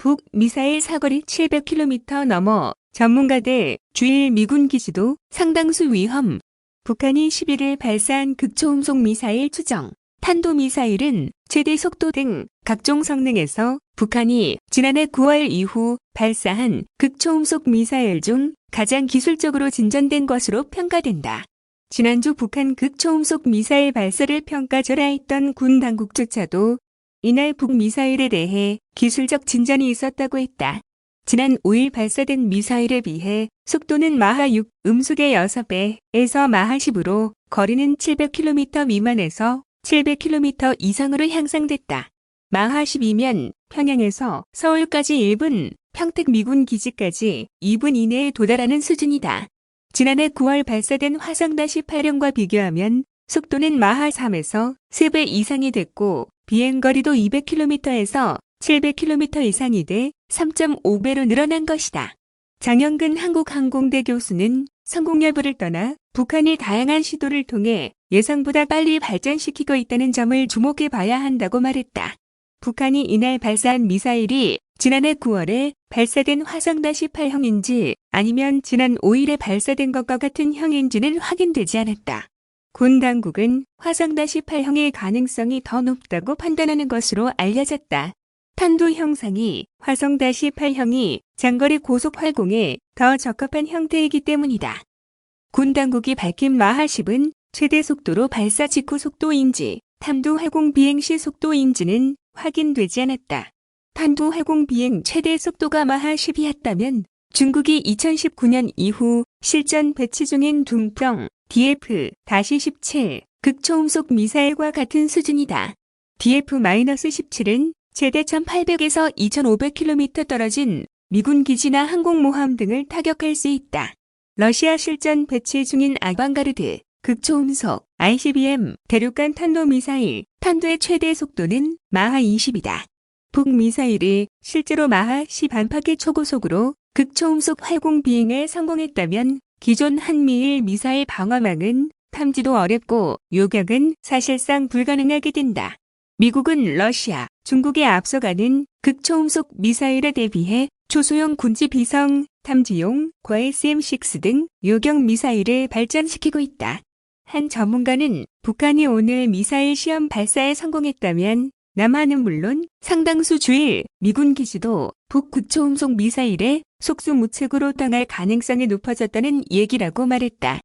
북 미사일 사거리 700km 넘어 전문가들 주일 미군 기지도 상당수 위험. 북한이 11일 발사한 극초음속 미사일 추정, 탄도미사일은 최대 속도 등 각종 성능에서 북한이 지난해 9월 이후 발사한 극초음속 미사일 중 가장 기술적으로 진전된 것으로 평가된다. 지난주 북한 극초음속 미사일 발사를 평가절하했던 군 당국조차도 이날 북미사일에 대해 기술적 진전이 있었다고 했다. 지난 5일 발사된 미사일에 비해 속도는 마하 6, 음속의 6배에서 마하 10으로 거리는 700km 미만에서 700km 이상으로 향상됐다. 마하 10이면 평양에서 서울까지 1분, 평택 미군 기지까지 2분 이내에 도달하는 수준이다. 지난해 9월 발사된 화성-8형과 비교하면 속도는 마하 3에서 3배 이상이 됐고 비행거리도 200km에서 700km 이상이 돼 3.5배로 늘어난 것이다. 장영근 한국항공대 교수는 성공 여부를 떠나 북한이 다양한 시도를 통해 예상보다 빨리 발전시키고 있다는 점을 주목해 봐야 한다고 말했다. 북한이 이날 발사한 미사일이 지난해 9월에 발사된 화성-8형인지 아니면 지난 5일에 발사된 것과 같은 형인지는 확인되지 않았다. 군 당국은 화성-8형의 가능성이 더 높다고 판단하는 것으로 알려졌다. 탄도 형상이 화성-8형이 장거리 고속 활공에 더 적합한 형태이기 때문이다. 군 당국이 밝힌 마하 10은 최대 속도로 발사 직후 속도인지 탄도 활공 비행 시 속도인지는 확인되지 않았다. 탄도 활공 비행 최대 속도가 마하 10이었다면 중국이 2019년 이후 실전 배치 중인 둥펑 DF-17 극초음속 미사일과 같은 수준이다. DF-17은 최대 1800에서 2500km 떨어진 미군 기지나 항공모함 등을 타격할 수 있다. 러시아 실전 배치 중인 아방가르드 극초음속 ICBM 대륙간 탄도미사일 탄도의 최대 속도는 마하 20이다. 북미사일이 실제로 마하 10 안팎의 초고속으로 극초음속 활공 비행에 성공했다면 기존 한미일 미사일 방어망은 탐지도 어렵고 요격은 사실상 불가능하게 된다. 미국은 러시아, 중국에 앞서가는 극초음속 미사일에 대비해 초소형 군지 비성, 탐지용, SM-6 등 요격 미사일을 발전시키고 있다. 한 전문가는 북한이 오늘 미사일 시험 발사에 성공했다면 남한은 물론 상당수 주일 미군 기지도 북극초음속 미사일에 속수무책으로 당할 가능성이 높아졌다는 얘기라고 말했다.